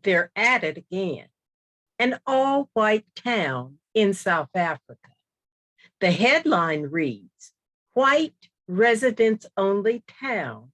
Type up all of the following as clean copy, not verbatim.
they're at it again. An all-white town in South Africa. The headline reads, White Residents-Only Town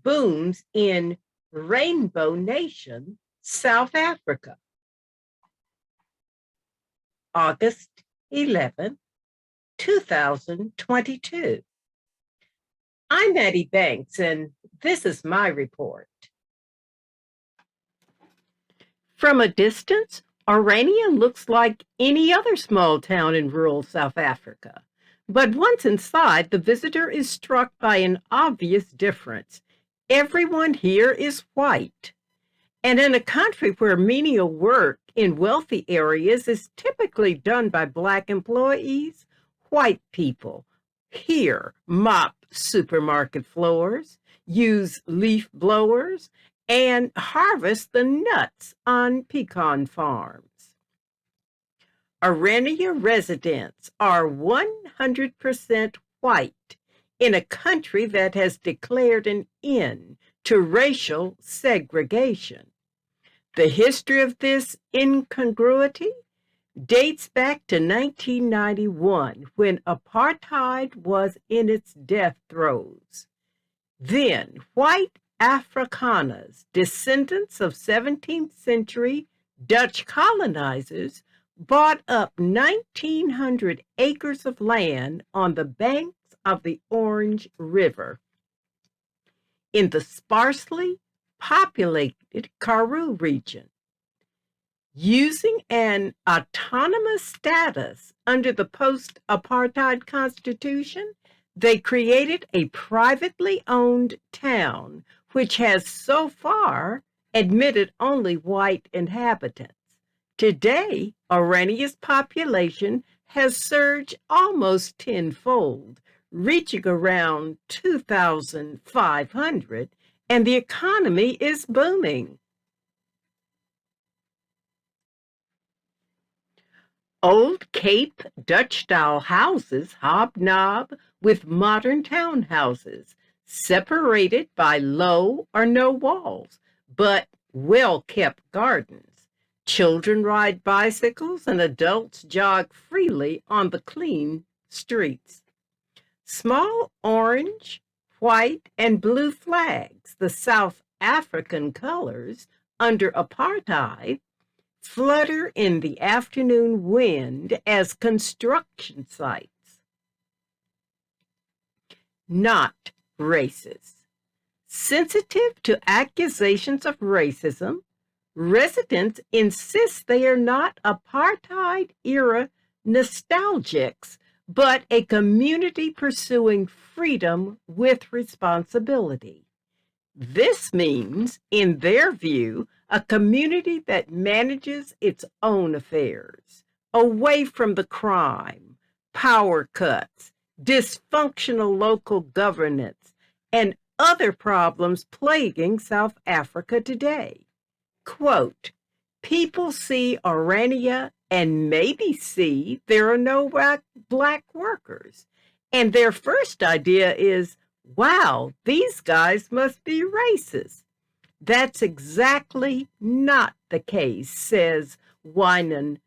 Booms in Rainbow Nation, South Africa. August 11, 2022. I'm Maddie Banks, and this is my report. From a distance, Orania looks like any other small town in rural South Africa. But once inside, the visitor is struck by an obvious difference. Everyone here is white. And in a country where menial work in wealthy areas is typically done by Black employees, white people here mop supermarket floors, use leaf blowers, and harvest the nuts on pecan farms. Orania residents are 100% white in a country that has declared an end to racial segregation. The history of this incongruity dates back to 1991 when apartheid was in its death throes. Then, white Afrikaners, descendants of 17th century Dutch colonizers, bought up 1,900 acres of land on the banks of the Orange River in the sparsely populated Karoo region. Using an autonomous status under the post-apartheid constitution, they created a privately owned town which has so far admitted only white inhabitants. Today, Orania's population has surged almost tenfold, reaching around 2,500, and the economy is booming. Old Cape Dutch-style houses hobnob with modern townhouses, separated by low or no walls, but well-kept gardens. Children ride bicycles and adults jog freely on the clean streets. Small orange, white, and blue flags, the South African colors under apartheid, flutter in the afternoon wind as construction sites. Not racist. Sensitive to accusations of racism, residents insist they are not apartheid-era nostalgics, but a community pursuing freedom with responsibility. This means, in their view, a community that manages its own affairs, away from the crime, power cuts, dysfunctional local governance, and other problems plaguing South Africa today. Quote, people see Orania and maybe see there are no black workers. And their first idea is, wow, these guys must be racist. That's exactly not the case, says Wynan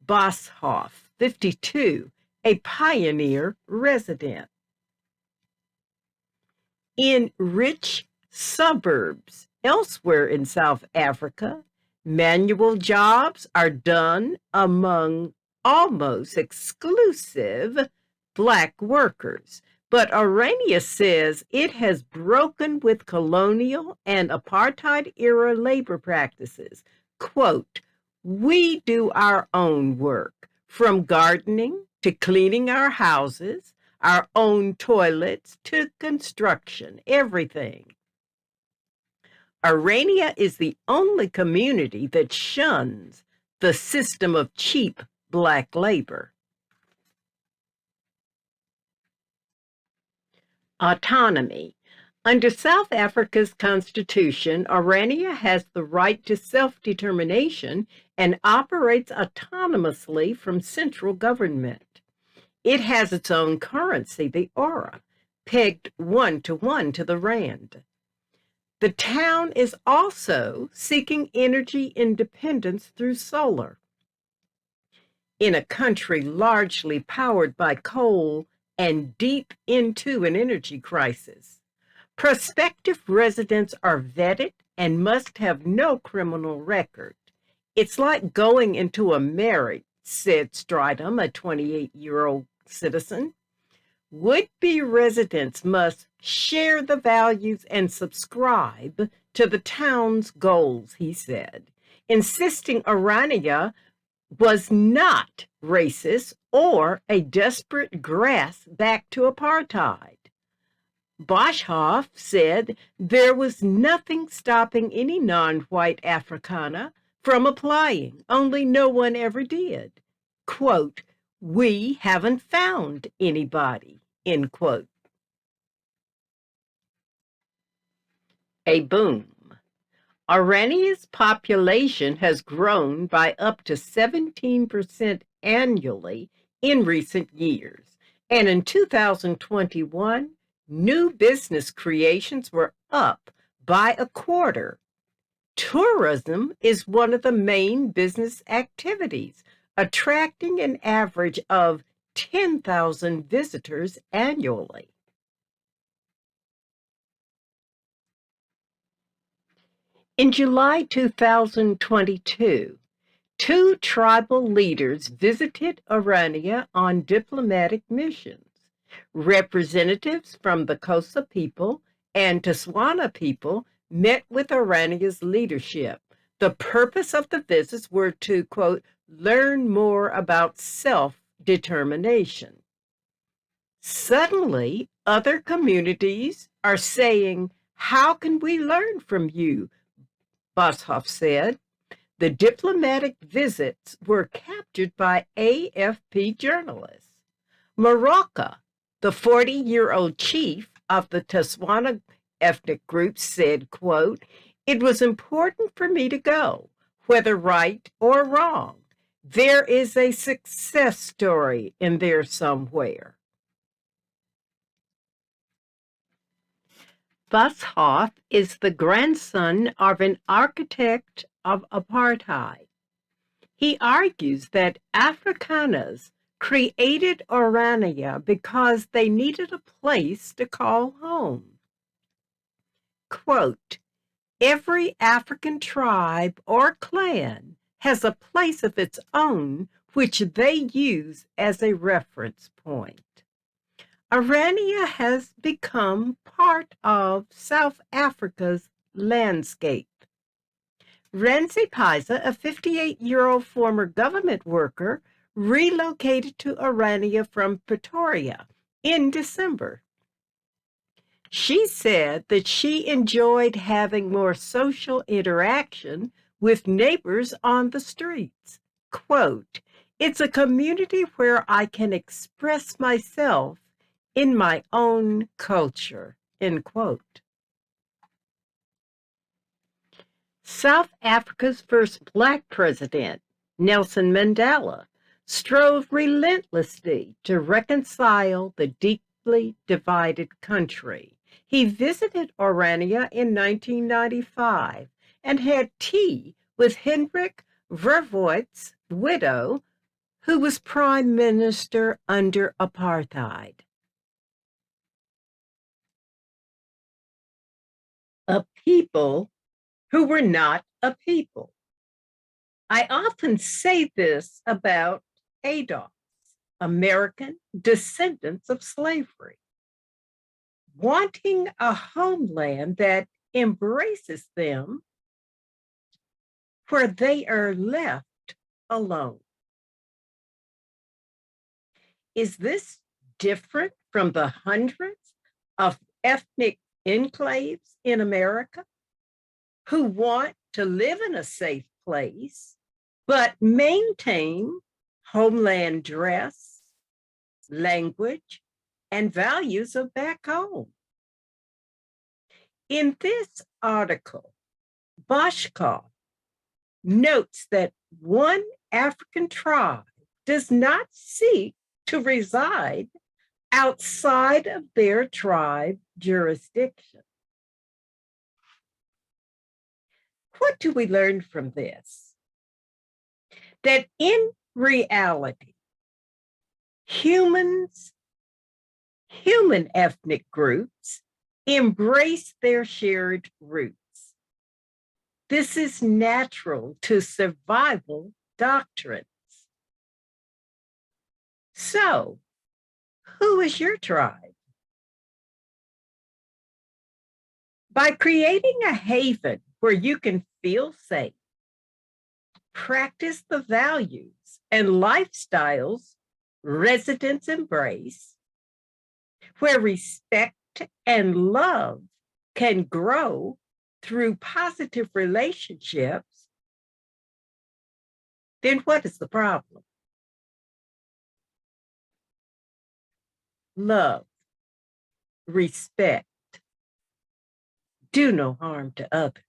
Boshoff, 52, a pioneer resident. In rich suburbs elsewhere in South Africa, manual jobs are done among almost exclusive Black workers. But Orania says it has broken with colonial and apartheid-era labor practices. Quote, we do our own work, from gardening to cleaning our houses, our own toilets to construction, everything. Orania is the only community that shuns the system of cheap Black labor. Autonomy. Under South Africa's constitution, Orania has the right to self-determination and operates autonomously from central government. It has its own currency, the Ora, pegged 1-to-1 to the rand. The town is also seeking energy independence through solar. In a country largely powered by coal and deep into an energy crisis, prospective residents are vetted and must have no criminal record. It's like going into a marriage, said Stridham, a 28-year-old citizen. Would-be residents must share the values and subscribe to the town's goals, he said, insisting Orania was not racist or a desperate grasp back to apartheid. Boshoff said there was nothing stopping any non-white Afrikaner from applying, only no one ever did. Quote, we haven't found anybody, end quote. A boom. Orania's population has grown by up to 17% annually in recent years. And in 2021, new business creations were up by a quarter. Tourism is one of the main business activities, attracting an average of 10,000 visitors annually. In July 2022, two tribal leaders visited Orania on diplomatic missions. Representatives from the Xhosa people and Tswana people met with Orania's leadership. The purpose of the visits were to, quote, learn more about self-determination. Suddenly, other communities are saying, how can we learn from you? Boshoff said. The diplomatic visits were captured by AFP journalists. Morocco, the 40-year-old chief of the Tswana ethnic group, said, quote, it was important for me to go, whether right or wrong. There is a success story in there somewhere. Boshoff is the grandson of an architect of apartheid. He argues that Afrikaners created Orania because they needed a place to call home. Quote, every African tribe or clan has a place of its own which they use as a reference point. Orania has become part of South Africa's landscape. Renzi Pisa, a 58-year-old former government worker, relocated to Orania from Pretoria in December. She said that she enjoyed having more social interaction with neighbors on the streets. Quote, it's a community where I can express myself in my own culture, end quote. South Africa's first Black president, Nelson Mandela, strove relentlessly to reconcile the deeply divided country. He visited Orania in 1995 and had tea with Hendrik Verwoerd's widow, who was prime minister under apartheid. A people who were not a people. I often say this about ADOS, American descendants of slavery, wanting a homeland that embraces them where they are left alone. Is this different from the hundreds of ethnic enclaves in America who want to live in a safe place, but maintain homeland dress, language, and values of back home? In this article, Boshoff notes that one African tribe does not seek to reside outside of their tribe jurisdiction. What do we learn from this? That in reality, human ethnic groups embrace their shared roots. This is natural to survival doctrines. So, who is your tribe? By creating a haven where you can feel safe, practice the values and lifestyles residents embrace, where respect and love can grow through positive relationships, then what is the problem? Love, respect, do no harm to others.